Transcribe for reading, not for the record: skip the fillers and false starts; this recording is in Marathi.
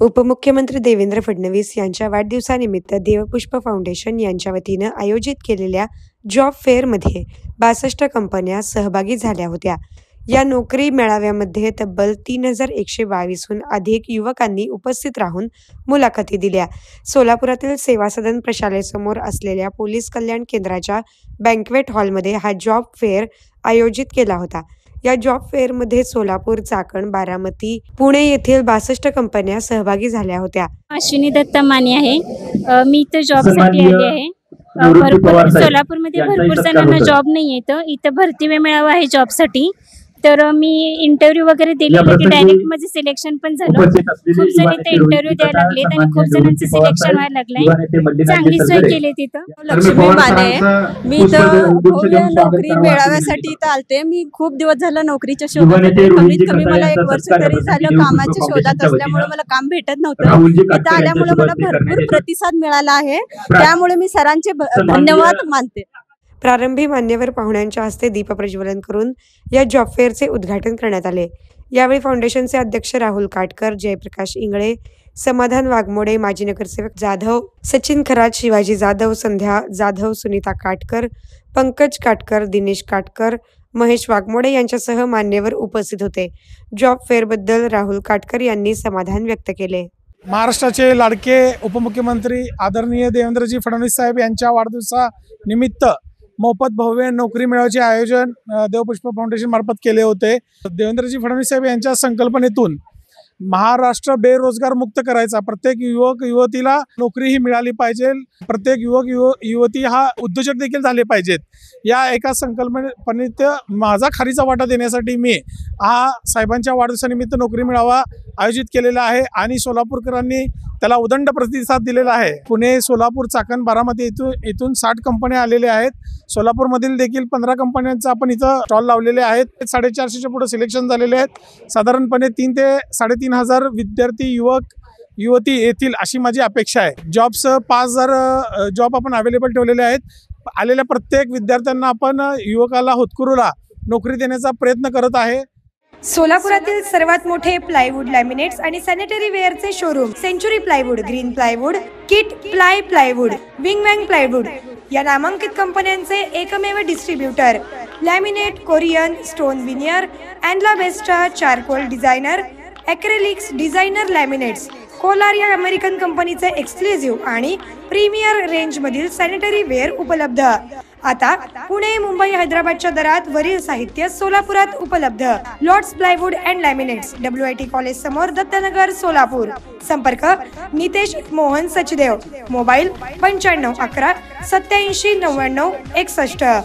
उपमुख्यमंत्री देवेंद्र फडणवीस यांच्या वाढदिवसानिमित्त देवपुष्प फाउंडेशन यांच्या वतीनं आयोजित केलेल्या जॉब फेअरमध्ये 62 कंपन्या सहभागी झाल्या होत्या। या नोकरी मेळाव्यामध्ये तब्बल 3122हून अधिक युवकांनी उपस्थित राहून मुलाखती दिल्या। सोलापुरातील सेवा सदन प्रशालेसमोर असलेल्या पोलीस कल्याण केंद्राच्या बँक्वेट हॉलमध्ये हा जॉब फेअर आयोजित केला होता। या जॉब फेअरमध्ये सोलापूर, चाकण, बारामती, पुणे येथील 62 कंपन्या सहभागी झाल्या होत्या। अश्विनी दत्ता माने आहे। मी इथं जॉबसाठी आली आहे। सोलापूरमध्ये भरपूर जणांना जॉब नाही येतं। इथं भरती मेळावा आहे जॉबसाठी। तर मी इंटरव्ह्यू वगैरे दिले की डायरेक्ट माझे सिलेक्शन पण झालं। खूप जण इथे इंटरव्ह्यू द्यायला लागलेत आणि खूप जणांचं सिलेक्शन व्हायला लागलंय। चांगली सोय केली तिथं। लक्ष्मी माने, मी इथं नोकरी मेळाव्यासाठी इथं आलते। मी खूप दिवस झालं नोकरीच्या शोधात, कमीत कमी मला 1 वर्ष तरी झालं कामाच्या शोधात असल्यामुळे मला काम भेटत नव्हतं। इथं आल्यामुळे मला भरपूर प्रतिसाद मिळाला आहे, त्यामुळे मी सरांचे धन्यवाद मानते। प्रारंभी मान्यवर पाहुण्यांच्या हस्ते दीप प्रज्वलन करून या जॉब फेअरचे उद्घाटन करण्यात आले। यावेळी फाउंडेशनचे अध्यक्ष राहुल काटकर, जयप्रकाश इंगळे, समाधान वाघमोडे, माजी नगरसेवक जाधव, सचिन खरात, शिवाजी जाधव, संध्या जाधव, सुनीता काटकर, पंकज काटकर, दिनेश काटकर, महेश वाघमोडे यांच्यासह मान्यवर उपस्थित होते। जॉब फेअरबद्दल राहुल काटकर यांनी समाधान व्यक्त केले। महाराष्ट्राचे लाडके उपमुख्यमंत्री आदरणीय देवेंद्रजी फडणवीस साहेब यांच्या वाढदिवसानिमित्त मोफत भव्य नोकरी मेळाव्याचे आयोजन देवपुष्प फाउंडेशन मार्फत केले होते। देवेंद्रजी फडणवीस साहेब यांच्या संकल्पनेतून महाराष्ट्र बेरोजगार मुक्त करायचा, प्रत्येक युवक युवतीला नोकरी ही मिळाली पाहिजे, प्रत्येक युवक युवती हा उद्योजक देखील झाले पाहिजेत। या एका संकल्पनेत माझा खारीचा वाटा देण्यासाठी मी हा साहेबांच्या वाढदिवसानिमित्त नोकरी मेळावा आयोजित केलेला आहे आणि सोलापूरकरांनी त्याला उदंड प्रतिसाद दिलेला आहे। पुणे, सोलापूर, चाकण, बारामती इथून 60 कंपन्या आलेल्या आहेत। सोलापूरमधील देखील 15 कंपन्यांचा आपण इथं स्टॉल लावलेले आहेत। 450च्या पुढे सिलेक्शन झालेले आहेत। साधारणपणे 3 ते 3.5 हजार विद्यार्थी युवती येतील अशी माझी अपेक्षा आहे। 5000 जॉब आपण अवेलेबल ठेवलेले आहेत। आलेल्या प्रत्येक विद्यार्थ्यांना आपण युवकाला होतकरूला नोकरी देण्याचा प्रयत्न करत आहे। सोलापुरातील सर्वात मोठे प्लायवूड, लॅमिनेट्स आणि सॅनिटरी वेअरचे showroom century plywood, green plywood, kit plywood, wing wang plywood या नामांकित कंपन्यांचे एकमेव distributor. Laminate, Corian, stone veneer, अँडला बेस्टा, charcoal designer, acrylics designer laminates, कोलार या अमेरिकन कंपनीचे एक्सक्लुझिव्ह आणि प्रीमियर रेंजमधील सॅनिटरी वेअर उपलब्ध। आता पुणे, मुंबई, हैदराबादच्या दरात वरील साहित्य सोलापुरात उपलब्ध। Lords plywood and laminates, WIT college समोर, दत्तनगर, सोलापूर। संपर्क नितेश मोहन सचदेव, मोबाईल 95 11 87 99 61।